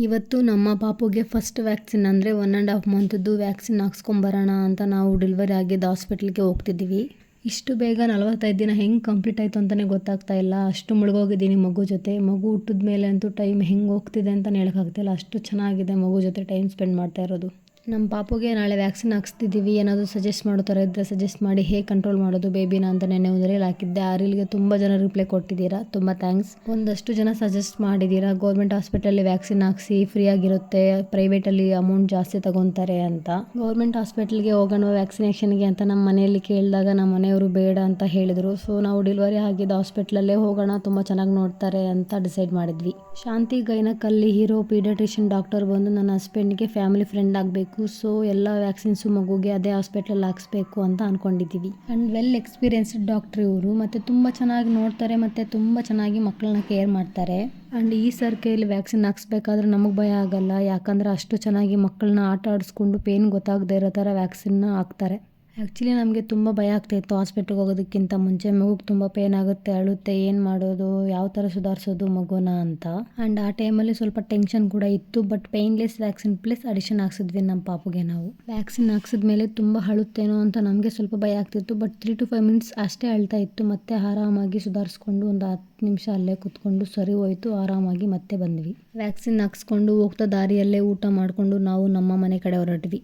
ಇವತ್ತು ನಮ್ಮ ಪಾಪುಗೆ ಫಸ್ಟ್ ವ್ಯಾಕ್ಸಿನ್ ಅಂದರೆ 1.5 ಮಂತ್ದು ವ್ಯಾಕ್ಸಿನ್ ಹಾಕ್ಸ್ಕೊಂಬರೋಣ ಅಂತ ನಾವು ಡೆಲಿವರಿ ಆಗಿದ್ದ ಹಾಸ್ಪಿಟ್ಲಿಗೆ ಹೋಗ್ತಿದ್ದೀವಿ. ಇಷ್ಟು ಬೇಗ 45 ದಿನ ಹೆಂಗೆ ಕಂಪ್ಲೀಟ್ ಆಯಿತು ಅಂತಲೇ ಗೊತ್ತಾಗ್ತಾ ಇಲ್ಲ. ಅಷ್ಟು ಮುಳುಗೋಗಿದ್ದೀನಿ ಮಗು ಜೊತೆ. ಮಗು ಹುಟ್ಟಿದ ಮೇಲೆ ಅಂತೂ ಟೈಮ್ ಹೆಂಗೆ ಹೋಗ್ತಿದೆ ಅಂತಲೇ ಹೇಳೋಕ್ಕಾಗ್ತಿಲ್ಲ. ಅಷ್ಟು ಚೆನ್ನಾಗಿದೆ ಮಗು ಜೊತೆ ಟೈಮ್ ಸ್ಪೆಂಡ್ ಮಾಡ್ತಾ ಇರೋದು. ನಮ್ಮ ಪಾಪುಗೆ ನಾಳೆ ವ್ಯಾಕ್ಸಿನ್ ಹಾಕ್ಸ್ತಿದ್ದೀವಿ. ಏನಾದರೂ ಸಜೆಸ್ಟ್ ಮಾಡೋ ಥರ ಇದ್ದರೆ ಸಜೆಸ್ಟ್ ಮಾಡಿ, ಹೇಗೆ ಕಂಟ್ರೋಲ್ ಮಾಡೋದು ಬೇಬಿನ ಅಂತ ನೆನ್ನೆ ಒಂದು ರೀಲ್ ಹಾಕಿದ್ದೆ. ಆ ರೀಲ್ಗೆ ತುಂಬ ಜನ ರಿಪ್ಲೈ ಕೊಟ್ಟಿದ್ದೀರಾ, ತುಂಬ ಥ್ಯಾಂಕ್ಸ್. ಒಂದಷ್ಟು ಜನ ಸಜೆಸ್ಟ್ ಮಾಡಿದ್ದೀರಾ ಗೌರ್ಮೆಂಟ್ ಹಾಸ್ಪಿಟಲಲ್ಲಿ ವ್ಯಾಕ್ಸಿನ್ ಹಾಕ್ಸಿ, ಫ್ರೀಯಾಗಿರುತ್ತೆ, ಪ್ರೈವೇಟಲ್ಲಿ ಅಮೌಂಟ್ ಜಾಸ್ತಿ ತಗೊತಾರೆ ಅಂತ. ಗೌರ್ಮೆಂಟ್ ಹಾಸ್ಪಿಟಲ್ಗೆ ಹೋಗೋಣ ವ್ಯಾಕ್ಸಿನೇಷನ್ಗೆ ಅಂತ ನಮ್ಮ ಮನೆಯಲ್ಲಿ ಕೇಳಿದಾಗ ನಮ್ಮ ಮನೆಯವರು ಬೇಡ ಅಂತ ಹೇಳಿದರು. ಸೊ ನಾವು ಡೆಲಿವರಿ ಆಗಿದ್ದ ಹಾಸ್ಪಿಟ್ಲಲ್ಲೇ ಹೋಗೋಣ, ತುಂಬ ಚೆನ್ನಾಗಿ ನೋಡ್ತಾರೆ ಅಂತ ಡಿಸೈಡ್ ಮಾಡಿದ್ವಿ. ಶಾಂತಿ ಗೈನಕಲ್ಲಿ ಹೀರೋ ಪೀಡಿಯಾಟ್ರಿಷಿಯನ್ ಡಾಕ್ಟರ್ ಬಂದು ನನ್ನ ಹಸ್ಬೆಂಡ್ಗೆ ಫ್ಯಾಮಿಲಿ ಫ್ರೆಂಡ್ ಆಗಬೇಕು. ಸೊ ಎಲ್ಲ ವ್ಯಾಕ್ಸಿನ್ಸು ಮಗುಗೆ ಅದೇ ಹಾಸ್ಪಿಟ್ಲಲ್ಲಿ ಹಾಕ್ಸ್ಬೇಕು ಅಂತ ಅಂದ್ಕೊಂಡಿದ್ದೀವಿ. ಆ್ಯಂಡ್ ವೆಲ್ ಎಕ್ಸ್ಪೀರಿಯನ್ಸ್ಡ್ ಡಾಕ್ಟ್ರ್ ಇವರು. ಮತ್ತು ತುಂಬ ಚೆನ್ನಾಗಿ ನೋಡ್ತಾರೆ ಮತ್ತು ತುಂಬ ಚೆನ್ನಾಗಿ ಮಕ್ಕಳನ್ನ ಕೇರ್ ಮಾಡ್ತಾರೆ. ಆ್ಯಂಡ್ ಈ ಸರ್ ಕೈಯಲ್ಲಿ ವ್ಯಾಕ್ಸಿನ್ ಹಾಕ್ಸ್ಬೇಕಾದ್ರೆ ನಮಗೆ ಭಯ ಆಗಲ್ಲ, ಯಾಕಂದರೆ ಅಷ್ಟು ಚೆನ್ನಾಗಿ ಮಕ್ಕಳನ್ನ ಆಟ ಆಡಿಸ್ಕೊಂಡು ಪೇನ್ ಗೊತ್ತಾಗದೇ ಇರೋ ಥರ ವ್ಯಾಕ್ಸಿನ್ನ ಹಾಕ್ತಾರೆ. ಆ್ಯಕ್ಚುಲಿ ನಮಗೆ ತುಂಬ ಭಯ ಆಗ್ತಾಯಿತ್ತು ಹಾಸ್ಪಿಟ್ಲಿಗೆ ಹೋಗೋದಕ್ಕಿಂತ ಮುಂಚೆ. ಮಗುಗೆ ತುಂಬ ಪೇನ್ ಆಗುತ್ತೆ, ಅಳುತ್ತೆ, ಏನು ಮಾಡೋದು, ಯಾವ ಥರ ಸುಧಾರಿಸೋದು ಮಗುನ ಅಂತ. ಆ್ಯಂಡ್ ಆ ಟೈಮಲ್ಲಿ ಸ್ವಲ್ಪ ಟೆನ್ಷನ್ ಕೂಡ ಇತ್ತು. But painless vaccine plus addition ಹಾಕ್ಸಿದ್ವಿ ನಮ್ಮ ಪಾಪುಗೆ ನಾವು. ವ್ಯಾಕ್ಸಿನ್ ಹಾಕ್ಸಿದ್ಮೇಲೆ ತುಂಬ ಅಳುತ್ತೇನೋ ಅಂತ ನಮಗೆ ಸ್ವಲ್ಪ ಭಯ ಆಗ್ತಿತ್ತು. ಬಟ್ 3 to 5 minutes ಅಷ್ಟೇ ಅಳ್ತಾ ಇತ್ತು. ಮತ್ತೆ ಆರಾಮಾಗಿ ಸುಧಾರಿಸ್ಕೊಂಡು ಒಂದು 10 ನಿಮಿಷ ಅಲ್ಲೇ ಕೂತ್ಕೊಂಡು ಸರಿ ಹೋಯಿತು. ಆರಾಮಾಗಿ ಮತ್ತೆ ಬಂದ್ವಿ. ವ್ಯಾಕ್ಸಿನ್ ಹಾಕ್ಸ್ಕೊಂಡು ಹೋಗ್ತಾ ದಾರಿಯಲ್ಲೇ ಊಟ ಮಾಡಿಕೊಂಡು ನಾವು ನಮ್ಮ ಮನೆ ಕಡೆ ಹೊರಟ್ವಿ.